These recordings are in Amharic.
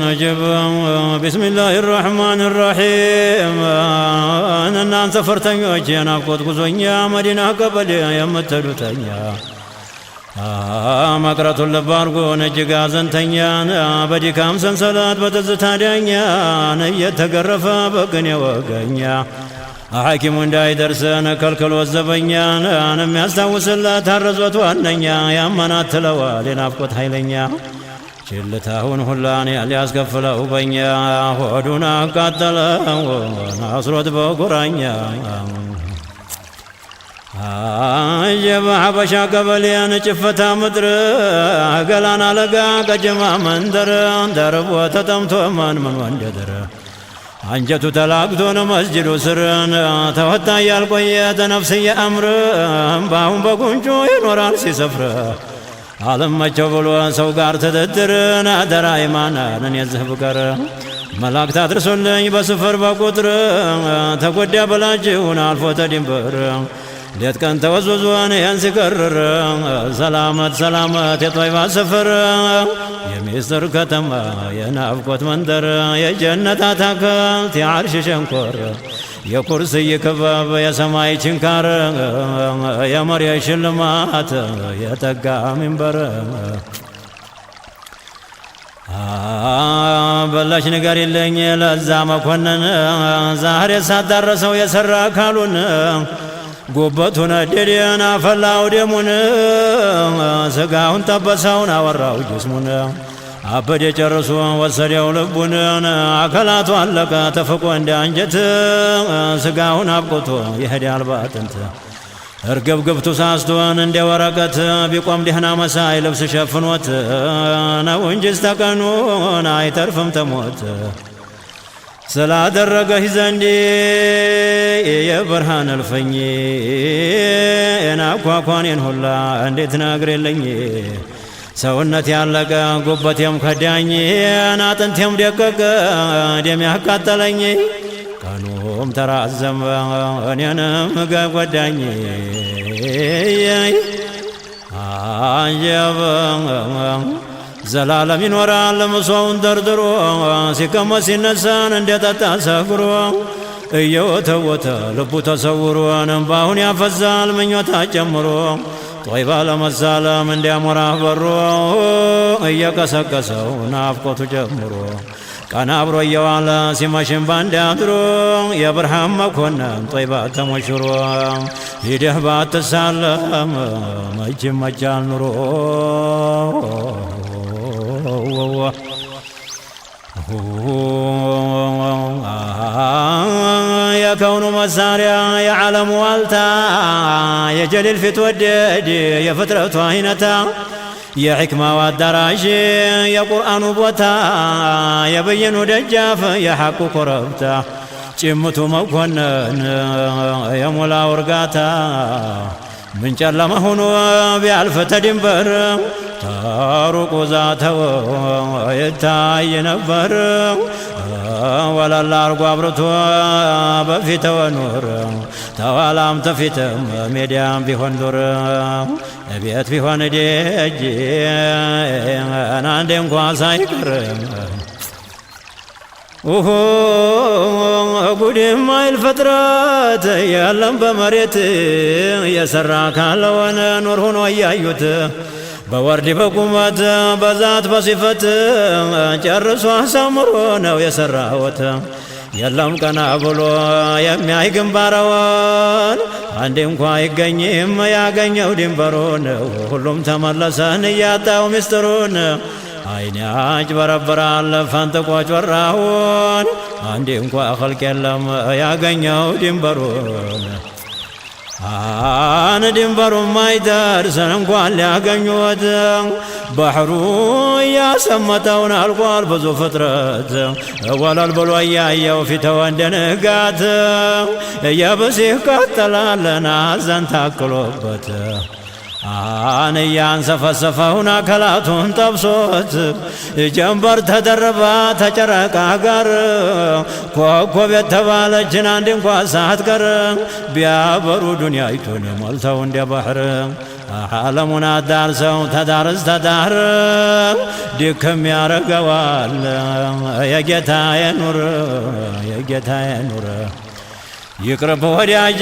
نجب بسم الله الرحمن الرحيم أنا سفرتني وجينا قد قزونيا مدينة قبل يمتلوتنيا مقرة اللبارقو نجيق آزنتنيا بدي كام سنسلات بتزتادنيا نيتقرف بقني وقنيا حاكم داي درسنا كالكل والزبنيا نمي أستوس الله ترزوت واننيا يا منات لوالي نافقت حيلنيا شلتاهون هلاني الياس قفله بنيا ودونا قاتله ناصرت بقرانيا جب حبشا قبليان چفتا مدر قلانا لقا قجما مندر درب وتتمتو من وندر አንጀቱ ተላቅቶ ነው መስጂዱ ስር ተወታ ያልቆየተ ነፍስየ አምር ባሁን በጉንጩ ይኖራል ሲሰፍር አለመቸው ብሎ ሰው ጋር ተደድርን አደራ ኢማናን የዝህ ፍቅር መላእክት አድርሶልኝ በስፍር በቁጥር ተጎዳ በላጅሁን አልፎ ተድንበር ሌት ቀን ተወዝወዞን ያን ሲቀርር ሰላመት ሰላመት የጦይባ ስፍር የሚስጥር ከተማ የናፍቆት መንደር የጀነት አታክልት የዓርሽ ሸንኮር የኩርስይ ክበብ የሰማይ ችንካር የመሬት ሽልማት የጠጋ ሚንበር በላሽ ነገር የለኝ ለዛ መኮንን ዛሬ ሳዳረሰው የሰራ አካሉን ጉበቱን ነደደን አፈላው ደሙን ስጋውን ጠበሰውን አወራው ጅስሙን አበደ ጨርሶ ወሰደው ልቡን አካላቱ አለቀ ተፍቆ እንደ አንጀት ስጋውን አብቆቶ ይሄዳል ባጥንት እርግብግብቱ ሳስቶን እንደ ወረቀት ቢቆም ደህና መሳይ ልብስ ሸፍኖት ነው እንጂ ስተቀኑን አይተርፍም ተሞት ስላደረገህ ዘንድ የብርሃን እልፍኝ የናኳኳኔን ሁላ እንዴት ነግሬልኝ ሰውነት ያለቀ ጉበቴም ከዳኝ አጥንቴም ደቀቀ ደም ያቃጠለኝ ቀኑም ተራዘመ እኔንም ጎዳኝ አጀብ ዘላለም ይኖራል ምሶውን ደርድሮ ሲቀመጥ ሲነሳን እንደጠጣ ሰክሮ እየወተወተ ልቡ ተሰውሮ እንባውን ያፈዛል ምኞታ ጨምሮ ጦይባ ለመሳለም እንዲያሞራ በሮ እየቀሰቀሰው ናፍቆቱ ጀምሮ ቀና አብሮ እየዋለ ሲመሽም ባንድ አድሮ የብርሃን መኮንን ጦይባ ተሞሽሮ ሂደህ ባትሳለም መች ይመቻል ኑሮ የከውኑ መሳሪያ የዓለሙ ዋልታ የጀሊል ፊት ወደድ የፍጥረቱ አይነታ የሕክማው አዳራሽ የቁርአኑ ቦታ የበየኑ ደጃፍ የሐቁ ኮረብታ ጭምቱ መኮንን የሞላው እርጋታ ምን ጨለማ ሆኖ ቢያልፍ ተድንበር ታሩቁ ዛተው ይታይ ነበር ወላላ አርጎ አብርቶ በፊት ወኑር ተዋላም ተፊትም ሜዲያም ቢሆን ዱር ቤት ቢሆን ደጅ አንዴ እንኳ ሳይቀር ጉድም አይል ፍጥረት የለም በመሬት የሰራ ካለሆነ ኑር ሆኖ እያዩት በወርድ በቁመት በዛት በሲፈት ጨርሶ አሳምሮ ነው የሰራወት የለም ቀና ብሎ የሚያይ ግንባረውን አንዴ እንኳ አይገኝም ያገኘው ድንበሩን ሁሉም ተመለሰን እያጣው ምስጢሩን አይኔ አጭበረብራል ፈንጥቆ ጮራውን አንዴ እንኳ ኸልቅ የለም ያገኘው ድንበሩን አነ ድንበሩን ማይደርሰን እንኳን ሊያገኙት ባህሩ እያሰመጠውን አልቋል ብዙ ፍጥረት ወለል ብሎ እያየው ፊተው እንደ ንጋት የብሲህ ቀጠላለን አዘን ታክሎበት ያንሰፈሰፈውን አካላቱን ጠብሶት ጀንበር ተደረባ ተጨረቃ ጋር ኮከብ የተባለችን አንድ እንኳ ሳትቀር ቢያበሩ ዱንያይቱን ሞልተው እንደ ባህር ዓለሙን አዳርሰው ተዳርስ ተዳር ድክም ያረገዋል የጌታዬ ኑር የጌታዬ ኑር ይቅርብ ወዳጄ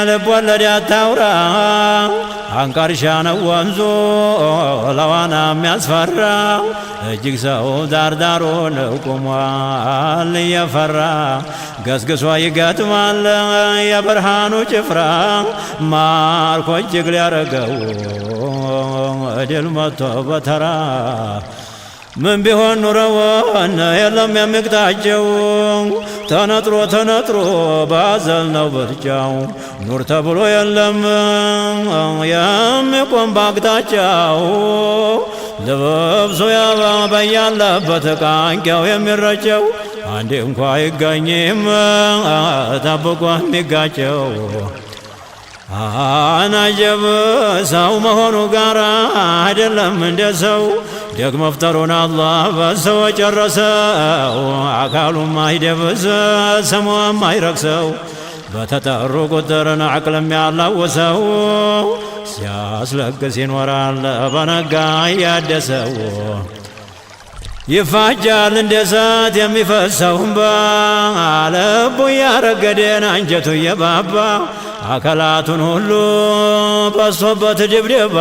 ልብ ወለድ አታውራ አንቃርሻ ነው ወንዙ ለዋና የሚያስፈራ እጅግ ሰው ዳርዳሩን ቆሟል እየፈራ ገስግሶ ይገጥማል የብርሃኑ ጭፍራ ማርኮ እጅግ ሊያረገው ድል መጥቶ በተራ ምን ቢሆን ኑረውን የለም የሚቅጣቸው ተነጥሮ ተነጥሮ ባዘል ነው ብርጫው ኑር ተብሎ የለም የሚቆም ባቅጣጫው ልብሱ በያለበት ቃንቂያው የሚረጨው አንዴ እንኳ አይገኝም ጠብቆ የሚጋጨው አናጀብ ሰው መሆኑ ጋር አይደለም እንደ ሰው ደግ መፍጠሩን አላህ በሰው ጨረሰው አካሉም አይደብስ ስሙም አይረክሰው በተጠሩ ቁጥርን አቅልም ያላወሰው ሲያስለቅስ ይኖራል በነጋ እያደሰው ይፋጃል እንደ እሳት የሚፈሰው እንባ ልቡ እያረገደን አንጀቱ እየባባ አካላቱን ሁሉ በሶበት ድብድባ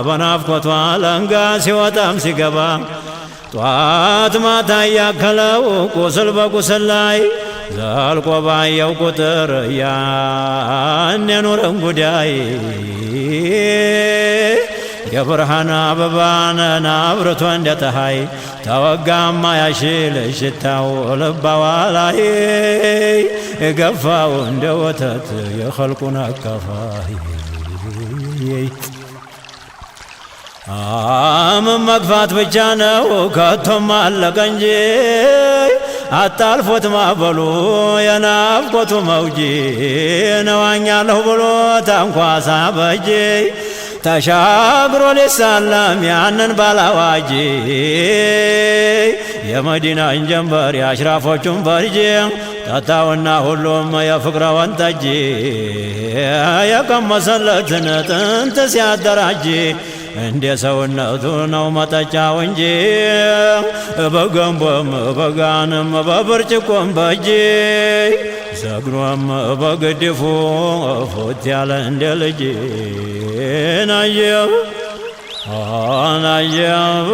በናፍቆቷ አለንጋ ሲወጣም ሲገባ ጧት ማታ እያከለው ቁስል በቁስል ላይ ዘልቆ ባየው ቁጥር ያን የኑርን ጉዳይ የብርሃን አበባን አብርቶ እንደ ፀሐይ ተወጋማ ያሽል ሽታው ልባዋ ላይ የገፋው እንደ ወተት የኸልቁን አካፋይ ምን መግፋት ብቻ ነው ከቶም አለቀ እንጂ አጣልፎት ማበሉ የናፍቆቱ መውጂ ነዋኛለሁ ብሎ ታንኳሳ በጄ ተሻግሮ ሊሳለም ያንን ባላዋጂ የመዲናን ጀንበር የአሽራፎቹን ፈርጅ ጠጣውና ሁሉም የፍቅረወን ጠጅ የቀመሰለትን ጥንት ሲያደራጅ እንደ ሰውነቱ ነው መጠጫው እንጂ በገንቦም በጋንም በብርጭቆም በእጅ ዘግኖም በግድፉ ፉት ያለ እንደ ልጅ ናየብ ናየብ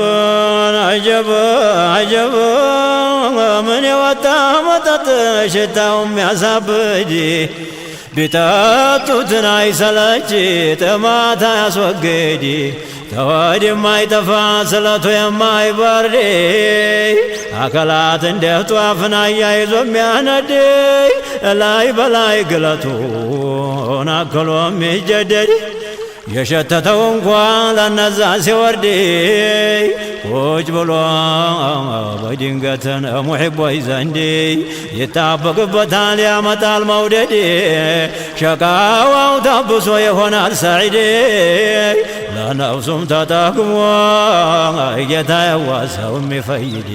ናጀብ አጀብ ምን የወጣ መጠጥ ሽታው የሚያሳብድ ቢጠጡትን አይሰለች ጥማት አያስወግድ ተወድ የማይጠፋ ስለቱ የማይበርድ አካላት እንደ ጧፍን አያይዞ የሚያነድ ላይ በላይ ግለቱን አክሎ የሚጀደድ የሸተተው እንኳ ለነዛ ሲወርድ ቁጭ ብሎ በድንገትን ሙሒቦች ዘንድ ይጣበቅበታል ያመጣል መውደድ ሸቃዋው ታብሶ ይሆናል ሰዒድ ለነፍሱም ተጠቅሞ ጌታ የዋሰው የሚፈይድ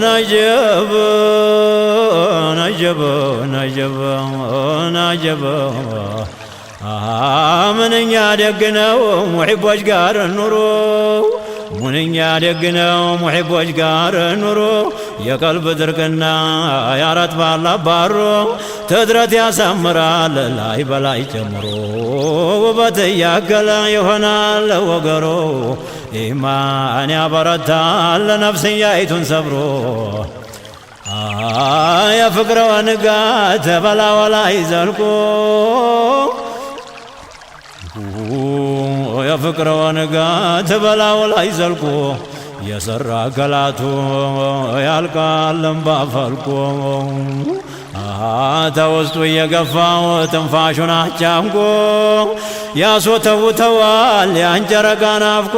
ነጀብ ነጀብ ነጀብ ነጀብ ምንኛ ደግ ነው ሙሒቦች ጋር ኑሮ ምንኛ ደግ ነው ሙሒቦች ጋር ኑሮ የቀልብ ድርቅና ያረጥባል አባሮ ትድረት ያሳምራል ላይ በላይ ጨምሮ ውበት እያገለ ይሆናል ወገሮ ኢማን ያበረታል ነፍስያይቱን ሰብሮ የፍቅረ ወንጋት በላዋ ላይ ዘልቆ የፍቅረ ወንጋት በላው ላይ ዘልቆ የሰራ ገላቱ ያልቃል እምባ ፈልቆ ተውስጡ እየገፋው ትንፋሹን አጫንቆ ያስወተውተዋል ያንጨረቃ ናፍቆ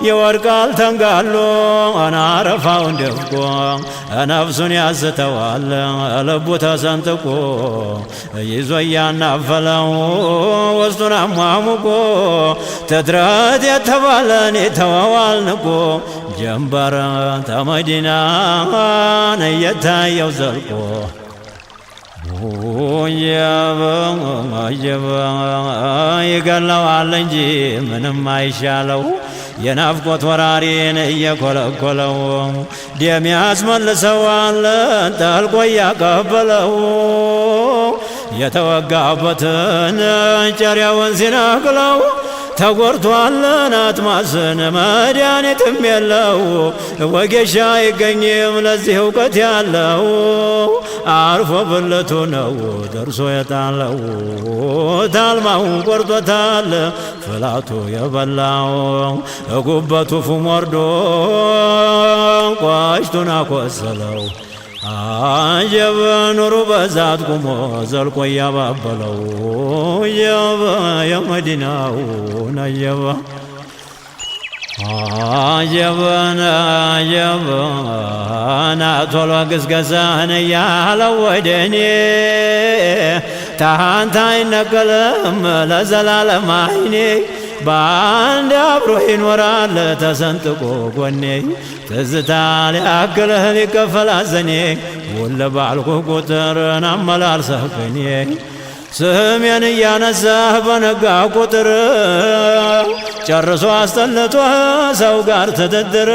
ይወድቃል ተንጋሎ አናረፋውን ደፍቆ ነፍሱን ያስተዋል ልቡ ተሰንጥቆ ይዞ እያናፈለው ውስጡን አሟሙቆ ትድረት የተባለን የተወዋል ንቆ ጀንበር ተመዲናን እየታየው ዘልቆ ይገለዋል እንጂ ምንም አይሻለው የናፍቆት ወራሪን እየኮለኮለው ደም ያስመልሰዋል ጠልቆ እያቀበለው የተወጋበትን ጨሪያውን ሲነቅለው ተጎርቷልን አትማስን መድኃኒትም የለው ወጌሻ አይገኝም ለዚህ እውቀት ያለው አርፎ ብልቱ ነው ደርሶ የጣለው ታልማውን ቆርጦታል ፍላቱ የበላው ጉበቱ ፉም ወርዶ ቋሽቱን አቆሰለው አጀበ ኑሩ በዛት ቁሞ ዘልቆ እያባበለው የበ የመዲናው ነየበ አጀበና ቶሎ ግስገሳን እያለው ወደኔ ታንታ አይነቀልም ለዘላለም አይኔ በአንድ አብሮ ይኖራል ተሰንጥቆ ጎኔ ትዝታ ሊያክልህ ሊከፈል አዘኔ ውል ባልኩ ቁጥርን አመላልሰህ ቅኔ ስሜን እያነሳህ በነጋ ቁጥር ጨርሶ አስጠልቶህ ሰው ጋር ትድድር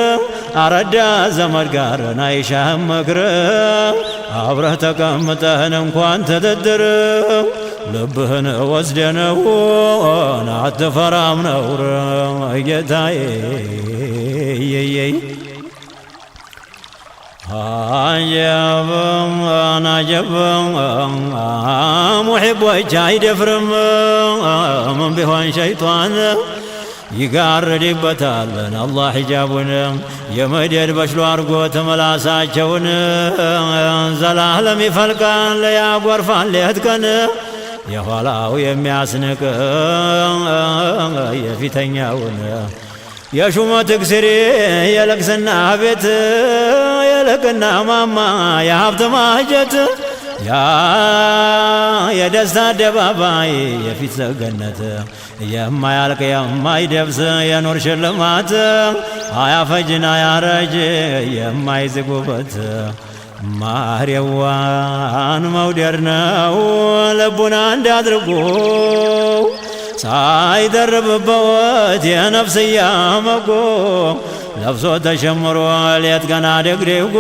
አረዳ ዘመድ ጋር ናይሻህም ምክር አብረህ ተቀምጠህን እንኳን ትድድር ልብህን ወስደነው አትፈራም ነውር ጌታዬ አጀበም ሙሒቦች አይደፍርም ምን ቢሆን ሸይጧን ይጋርድበታልን አላህ ሒጃቡን የመደድ በሽሎ አርጎት ምላሳቸውን ዘላለም ይፈልቃል ያጎርፋል ሌት ቀን የኋላው የሚያስንቅ የፊተኛውን የሹመት እግስሪ የልቅስና ቤት የልቅና ማማ የሀብት ማጀት የደስታ አደባባይ የፊት ሰገነት የማያልቅ የማይደብስ የኑር ሽልማት አያፈጅን አያረጅ የማይዝጉበት ማርያዋን መውደድ ነው ልቡና እንዳድርጎ ሳይደርብበት የነፍስያ መጎ ለብሶ ተሸምሮ ሌት ገና ደግዴጎ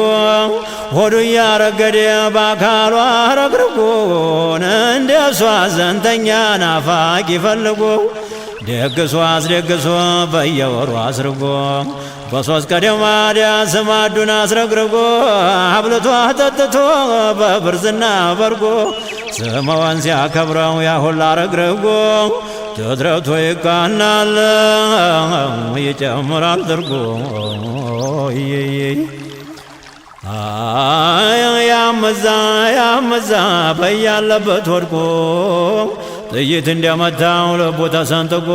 ሆዱ እያረገደ በአካሏ ረግርጎን እንደ እሷ ዘንተኛ ናፋቂ ፈልጎ ደግሶ አስደግሶ በየወሩ አስርጎ በሶስት ቀደማዳ ስማዱን አስረግርጎ አብልቶ አጠጥቶ በብርዝና በርጎ ስመዋን ሲያከብረው ያሁላ ረግርጎ ትድረቱ ይቃናል ይጨምራል ድርጎ ያመዛ በያለበት ወድቆ ጥይት እንደመታው ልቡ ተሰንጥቆ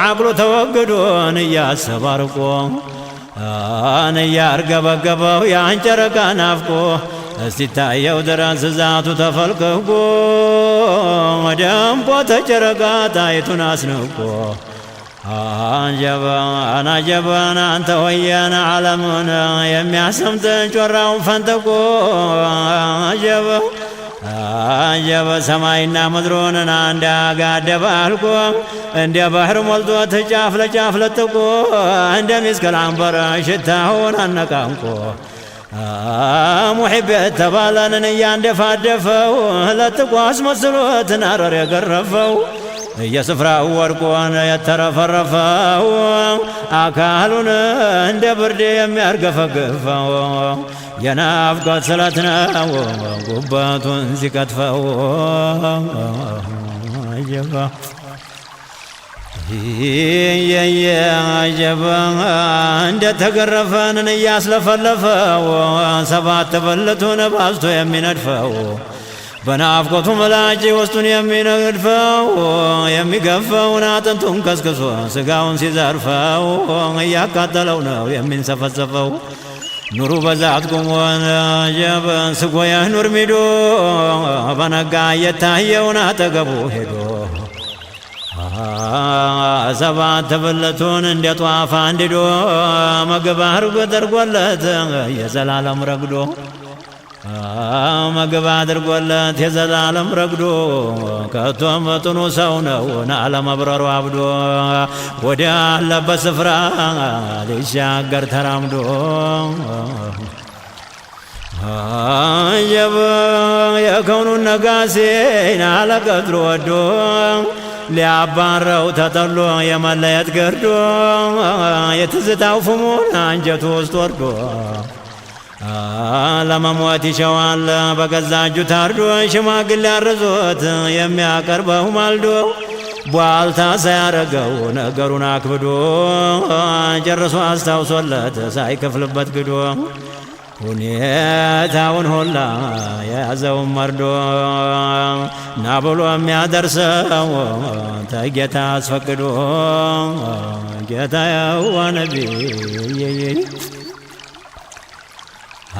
አቅሉ ተወግዶን እያሰባርቆ እያርገበገበው ያን ጨረቃ ናፍቆ እስቲታየው ድረስ ዛቱ ተፈልቅቆ ደምቆ ተጨረቃ ጣይቱን አስንቆ አጀበን አንተ ሆየን ዓለምን የሚያሰምጥን ጮራውን ፈንጥቆ አጀበ ሰማይና ምድሩንን አንድ አጋደበ አልቆ እንደ ባህር ሞልቶት ጫፍ ለጫፍ ለጥቆ እንደ ሚስክል አንበር ሽታውን አነቃንቆ ሙሒብ የተባለንን እያንደፋደፈው ለጥቆ አስመስሎት ናረር የገረፈው የስፍራው ወድቆን የተረፈረፈው አካሉን እንደ ብርድ የሚያርገፈግፈው የናፍቆት ስለት ነው ጉበቱን ሲቀጥፈው አጀባ አጀባ እንደተገረፈንን እያስለፈለፈው ሰባት ብልቱን ባዝቶ የሚነድፈው በናፍቆቱ ምላጭ ውስጡን የሚነድፈው የሚገፈውን አጥንቱን ከስክሶ ስጋውን ሲዘርፈው እያቃጠለው ነው የሚንሰፈሰፈው ኑሩ በዛት ቁሞን ጀበን ስጎየህ ኑር ሚዶ በነጋ እየታየውን አጠገቡ ሄዶ ሰባት ብልቱን እንደ ጧፍ አንድዶ ምግብ አርጎ ተደርጎለት የዘላለም ረግዶ ምግብ አድርጎለት የዘላለም ረግዶ ከቶ መጥኑ ሰው ነው አለመብረሩ አብዶ ወዲያ አለበት ስፍራ ሊሻገር ተራምዶ አጀብ የከውኑን ነጋሴን አለቀድሮ ወዶ ሊያባረው ተጠሎ የመለየት ገርዶ የትዝታው ፍሙን አንጀቱ ውስጥ ወርዶ ለመሞት ይሸዋል በገዛ እጁ ታርዶ ሽማግሌ አርዞት የሚያቀርበው ማልዶ ቧልታ ሳያረገው ነገሩን አክብዶ ጨርሶ አስታውሶለት ሳይከፍልበት ግዶ ሁኔታውን ሁላ የያዘውን መርዶ ና ብሎ የሚያደርሰው ተጌታ አስፈቅዶ ጌታ የዋ ነቢይ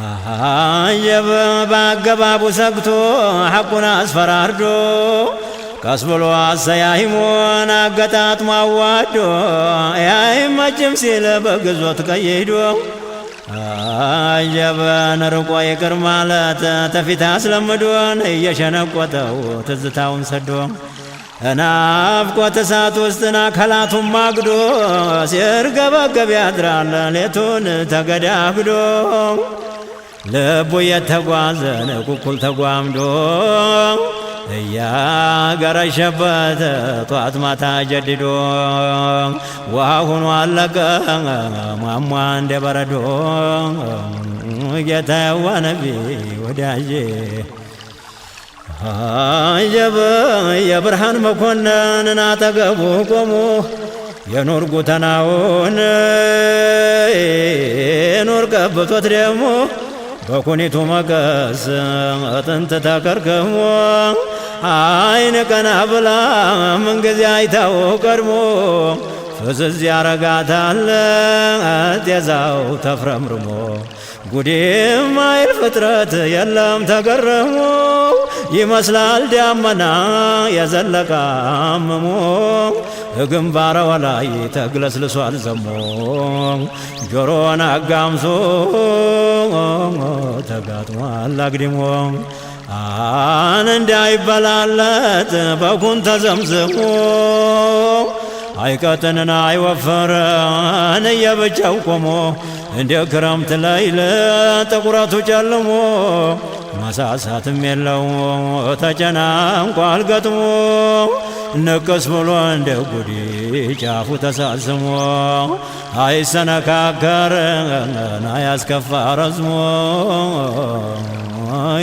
አጀብ በአገባቡ ሰግቶ ሐቁን አስፈራርዶ ቀስ ብሎ አሰያይሞን አገጣጥሞ አዋዶ ያይመችም ሲል በግዞት ቀይዶ አጀበን ርቆ ይቅር ማለት ተፊት አስለምዶን እየሸነቆተው ትዝታውን ሰዶ ናፍቆት እሳት ውስጥና ከላቱን ማግዶ ሲርገበገብ ያድራል ሌቱን ተገዳግዶ ልቡ የተጓዘን ቁልቁል ተጓምዶ እያገረሸበት ጧት ማታ ጀድዶ ውሃ ሆኖ አለቀ ሟሟ እንደ በረዶ ጌታ የዋ ነቢይ ወዳጄ አጀብ የብርሃን መኮንን አጠገቡ ቆሞ የኑር ጉተናውን ኑር ቀብቶት ደግሞ በኩኒቱ መቀስ አጥንት ተከርከሞ አይን ቀና ብላ ምንጊዜ አይታው ቀድሞ ፍዝዝ ያረጋታል ጤዛው ተፍረምርሞ ጉዴም አይል ፍጥረት የለም ተገረሞ ይመስላል ዳመና የዘለቀ አምሞ ግንባረዋ ላይ ተግለስልሷል ዘሞ ጆሮን አጋምሶ ተጋጥሟል አግድሞ እንዳይበላለት በኩን ተዘምዝሞ አይቀጥንን አይወፈረን እየብቻው ቆሞ እንደ ክረምት ሌሊት ጥቁረቱ ጨልሞ መሳሳትም የለው ተጨናንቋል ገጥሞ ንቅስ ብሎ እንደ ጉዲ ጫፉ ተሳስሞ አይሰነካከርን አያስከፋ ረዝሞ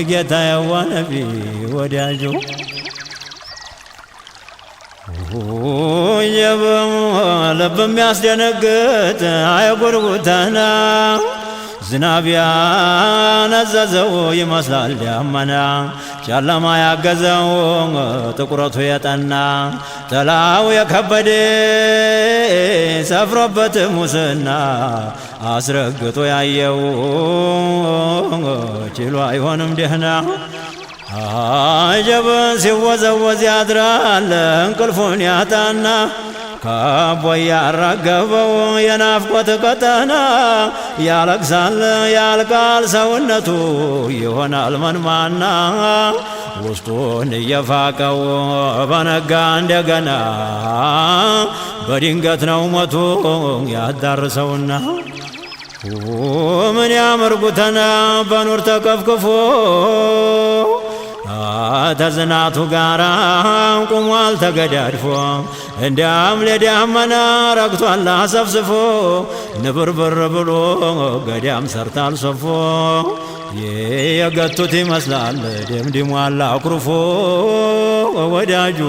ጌታ የዋ ነቢይ ወዳጁ ልብ የሚያስደነግጥ አይጉርጉተና ዝናብ ያነዘዘው ይመስላል ዳመና ጨለማ ያገዘው ጥቁረቱ የጠና ጥላው የከበደ ሰፍሮበት ሙስና አስረግጦ ያየው ችሎ አይሆንም ደህና አጀብን ሲወዘወዝ ያድራል እንቅልፉን ያጣና ከቦ ያራገበው የናፍቆት ቀጠና ያለቅሳል ያልቃል ሰውነቱ ይሆናል መንማና ውስጡን እየፋቀው በነጋ እንደገና በድንገት ነው ሞቱ ያዳርሰውና ምን ያምርጉተና በኑር ተከፍክፎ ተዝናቱ ጋራ ቁሟል ተገዳድፎ እንደ አምሌ ዳመና ረግቷል አሰፍስፎ ንብርብር ብሎ ገዳም ሰርታል ሶፎ የገቱት ይመስላል ደምድሟል አኩርፎ ወዳጁ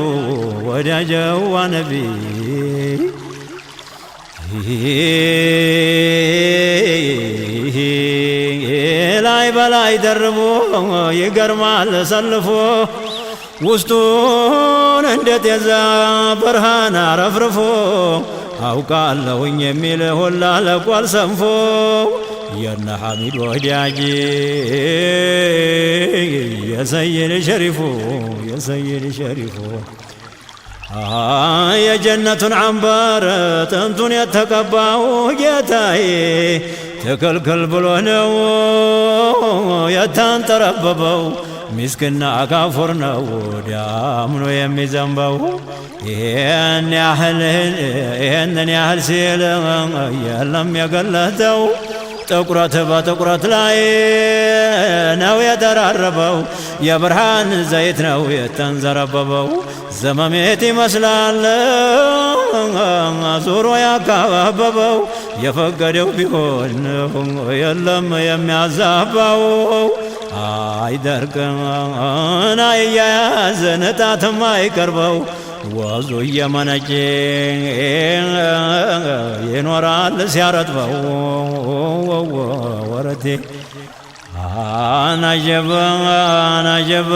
ወዳጀዋ ነቢይ ላይ በላይ ደርቦ ይገርማል ሰልፎ ውስጡን እንዴት የዛ ብርሃን አረፍርፎ አውቃለሁኝ የሚል ሁላ ለቋል ሰንፎ የነ ሐሚድ ወዳጅ የሰይድ ሸሪፉ የጀነቱን ዐንበር ጥንቱን የተቀባው ጌታዬ ትክልክል ብሎ ነው የተንጠረበበው ሚስክና ካፉር ነው ዳምኖ የሚዘንበው ይሄንን ያህል ሲል የለም የገለጠው ጥቁረት በጥቁረት ላይ ነው የተራረበው የብርሃን ዘይት ነው የተንዘረበበው ዘመሜት ይመስላል ዙሮ ያካባበው የፈቀደው ቢሆን የለም የሚያዛባው አይደርቅም አይያያዝን ጣትም አይቀርበው ወዙ እየመነጨ ይኖራል ሲያረጥበው ወረቴ አናጀበ አናጀበ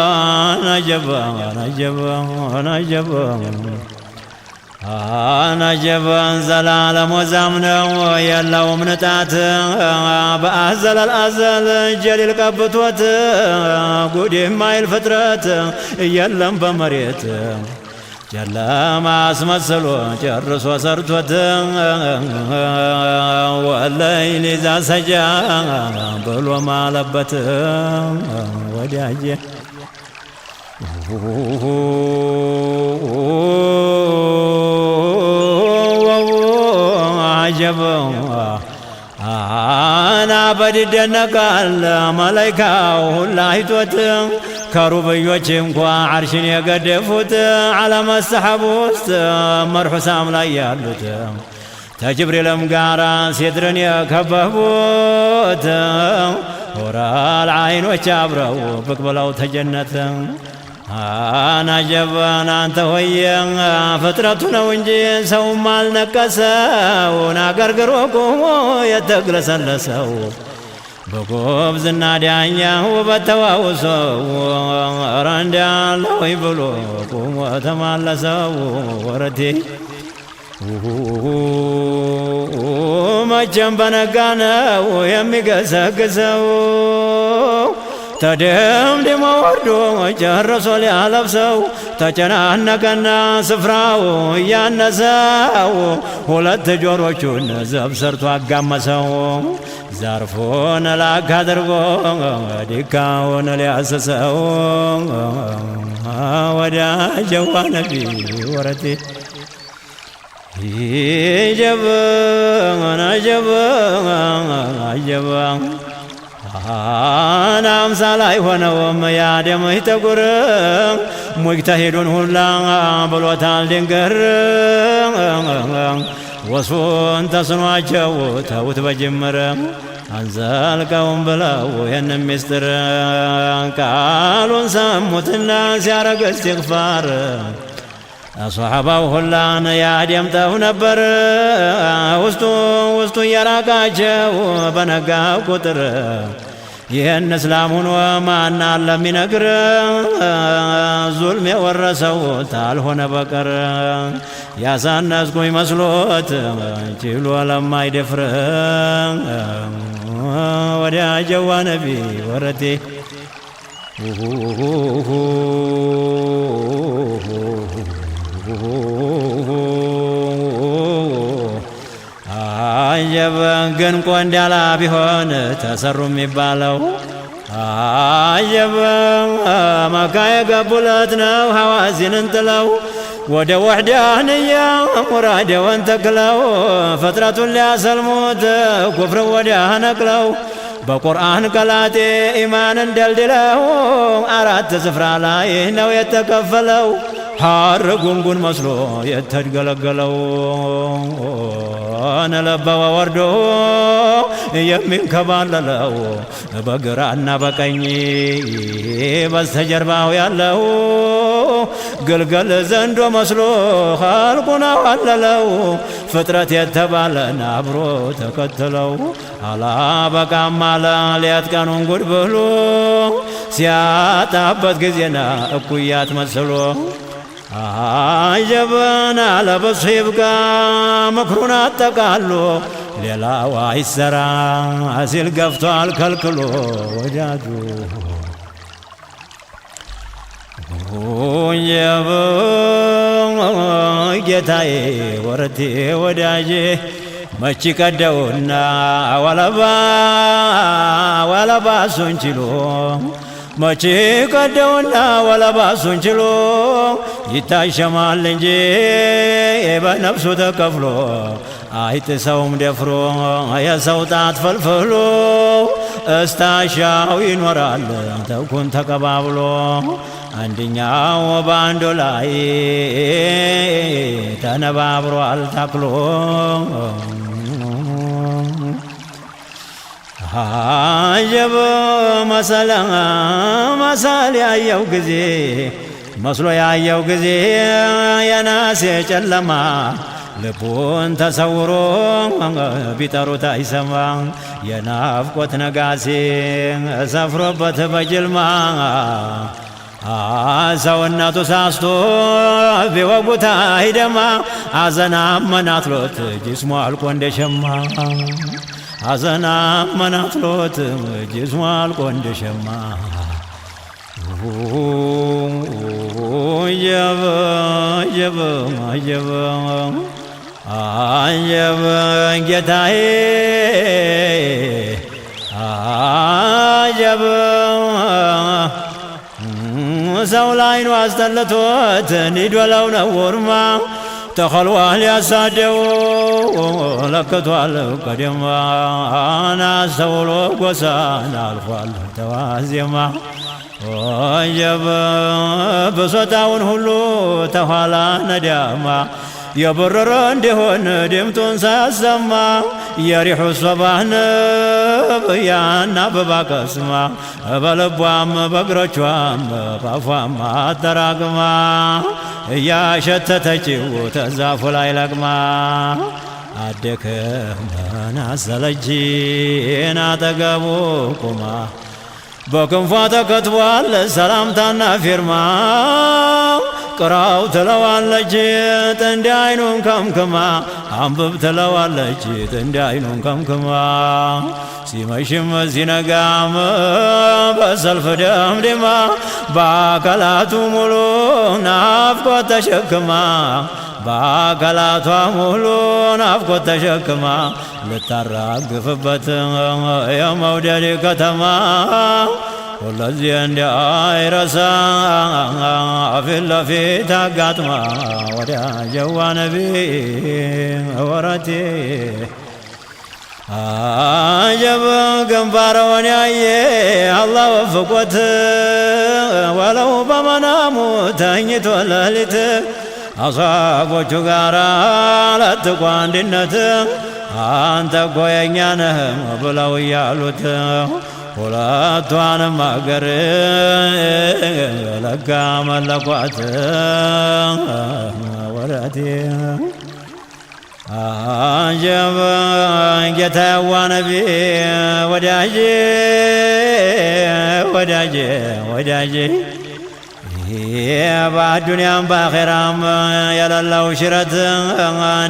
አናጀበ አናጀበ አናጀበ አናጀበን ዘላለም ወዛም ነው የለውም ንጣት በአዘል አልአዘል ጀሊል ቀብቶት ጉድ የማይል ፍጥረት የለም በመሬት ጨለማ አስመስሎ ጨርሶ ሰርቶት ወለይል ኢዛ ሰጃ ብሎ ማለበት ወዳጄ አጀበው አና በድደነቃል መላይካው ሁላ አይቶት ከሩብዮች እንኳ ዓርሽን የገደፉት ዓለም ሰሐብ ውስጥ መርሑሳም ላይ ያሉት ተጅብሪልም ጋራ ሲድርን የከበቡት ሆራል አይኖች አብረው ብቅ ብለው ተጀነት አናጀበን አንተ ሆየ ፍጥረቱ ነው እንጂ ሰውም አልነቀሰው ናገርግሮ ቆሞ የተግለሰለሰው በጎብዝና ዳኛ ውበት ተዋውሰው ኧረ እንዳለሁ ብሎ ቆሞ ተማለሰው ወረቴ መቼም በነጋ ነው የሚገሰግሰው ተደምድሞ ወርዶ ጨርሶ ሊያለብሰው ተጨናነቀና ስፍራው እያነሰው ሁለት ጆሮቹን ዘብ ሰርቶ አጋመሰው ዘርፎን ላክ አድርጎ ዲካውን ሊያስሰው ወዳጀዋ ነቢ ወረቴ ይጀበን አጀበን አጀበን አናምሳ ላይ ሆነውም ያደመህ ተጉር ሙጅተሂዱን ሁላ ብሎታል ድንገር ወስፉን ተስኗቸው ተውት በጅምር አንዘልቀውም ብለው ይህን ምስጢር ቃሉን ሰሙትና ሲያረግ እስትግፋር አስሓባው ሁላን ያደምጠው ነበር ውስጡ እየራቃቸው በነጋ ቁጥር ይህን እስላም ሆኖ ማን አለ የሚነግር ዙልም የወረሰው ታልሆነ በቀር ያሳነስኩኝ መስሎት ችሎ ለማይደፍር ወዳጀዋ ነቢ ወረቴ አጀበን ግን ቆንዳላ ቢሆን ተሰሩ የሚባለው አጀበን መካ የገቡለት ነው ሐዋዚንን ጥለው ወደ ወሕዳንያ ሙራደውን ተክለው ፍጥረቱን ሊያሰልሙት ኩፍር ወዲያ ነቅለው በቁርአን ቀላጤ ኢማንን ደልድለው አራት ስፍራ ላይ ነው የተከፈለው ሐር ጉንጉን መስሎ የተገለገለው ነለበወ ወርዶ የሚንከባለለው በግራና በቀኝ በስተጀርባው ያለው ግልገል ዘንዶ መስሎ ኻልቁን አዋለለው ፍጥረት የተባለን አብሮ ተከተለው አላበቃም አለ ሌት ቀኑን ጉድ ብሎ ሲያጣበት ጊዜና እኩያት መስሎ አጀበን አለበሱ ይብቃ ምክሩን አጠቃሎ ሌላው አይሰራ ሲል ገፍቷል ከልክሎ ወዳጁ ጌታዬ ወረቴ ወዳጄ መች ቀደውና ወለባ እሱን ችሎ መች ቀደውና ወለባ እሱን ችሎ ይታሸማል እንጂ በነፍሱ ተከፍሎ አይጥሰውም ደፍሮ የሰው ጣት ፈልፍሎ እስታሻው ይኖራል ተኩን ተቀባብሎ አንደኛው በአንዱ ላይ ተነባብሯል ታክሎ አጀብ መሰል ያየው ጊዜ መስሎ ያየው ጊዜ የናሴ ጨለማ ልቡን ተሰውሮ ቢጠሩት አይሰማ የናፍቆት ነጋሴ ሰፍሮበት በጅልማ ሰውነቱ ሳስቶ ቢወጉት አይደማ አዘና መናትሎት ጅስሙ አልቆ እንደሸማ አዘና መናትሎት ጅስሙ አልቆ እንደሸማ አጀብ ጌታዬ አጀብ ሰው ላይኑ አስጠልቶት ኒዶለው ነው ወርማ ተኸልዋል ያሳደው ለክቷል ቀደማ ናስተውሎ ጎሳን አልፏል ተዋዜማ አጀብ ብሶታውን ሁሉ ተኋላ ነዳማ የበረረ እንዲሆን ድምጡን ሳያሰማ የሪሑ ሶባህ ንብ ያን አበባ ቀስማ በልቧም በእግሮቿም ባፏም አጠራቅማ እያሸተተችው ተዛፉ ላይ ለቅማ አደከመን አሰለችን አጠገቡ ቁማ በክንፏ ተከትቧል ሰላምታና ፊርማ ቅራው ትለዋለች ጥንድ አይኑን ከምክማ አንብብ ትለዋለች ጥንድ አይኑን ከምክማ ሲመሽም ሲነጋም በሰልፍ ደምድማ በአካላቱ ሙሉ ናፍቆት ተሸክማ በአካላቷ ሙሉ ናፍቆት ተሸክማ ልታራግፍበት የመውደድ ከተማ ሁለዚህ እንዳይረሳ ፊት ለፊት አጋጥማ ወዳጀዋ ነቢ ወረቴ አጀብ ግንባረውን ያየ አላህ ወፍቆት ወለው በመናሙ ተኝቶ ሌሊት አሳቦቹ ጋራ ለጥቆ አንድነት አንተ እኮ የእኛ ነህ ብለው እያሉት ሁለቷንም አገር ለጋ መለኳት ወረቴ አጀብ ጌታዋ ነቢ ወዳጄ ወዳጄ ወዳጄ በአዱንያም በአኼራም የሌለው ሽረት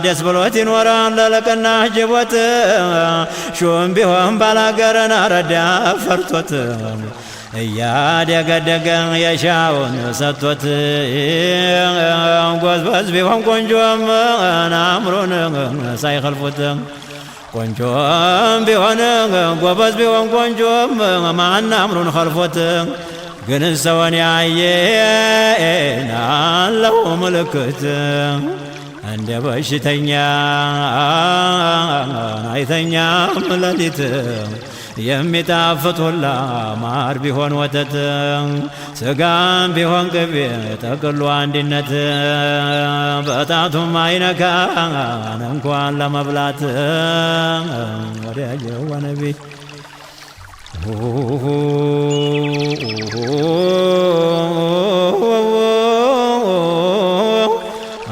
ደስ ብሎት ይኖራል ለለቅና ጅቦት ሹም ቢሆን ባላገርን አረዳ ፈርቶት እያደገደገ የሻውን ሰጥቶት ጎዝበዝ ቢሆን ቆንጆም አእምሮን ሳይኸልፉት ቆንጆም ቢሆን ጎበዝ ቢሆን ቆንጆም ማን አእምሮን ኸልፎት ግን ሰውን ያየን አለው ምልክት እንደ በሽተኛ አይተኛም ሌሊት የሚጣፍጥ ሁላ ማር ቢሆን ወተት ስጋም ቢሆን ቅቤ ጠቅሎ አንድነት በጣቱም አይነካን እንኳን ለመብላት ወዳጀዋ ነቢ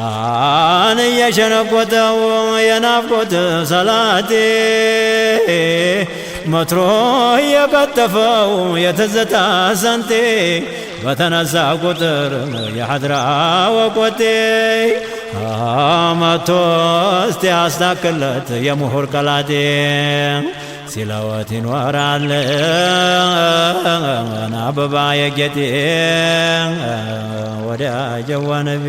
አን የሸነቆተው የናፍቆት ሰላቴ መትሮ የቀጠፈው የትዝታ ሰንቴ በተነሳ ቁጥር የሐድራ ወቆቴ መቶ እስቲ ያስታክለት የምሁር ቀላቴ ሲለወት ይኖራል አበባ የጌጤ ወዳጀዋ ነቢ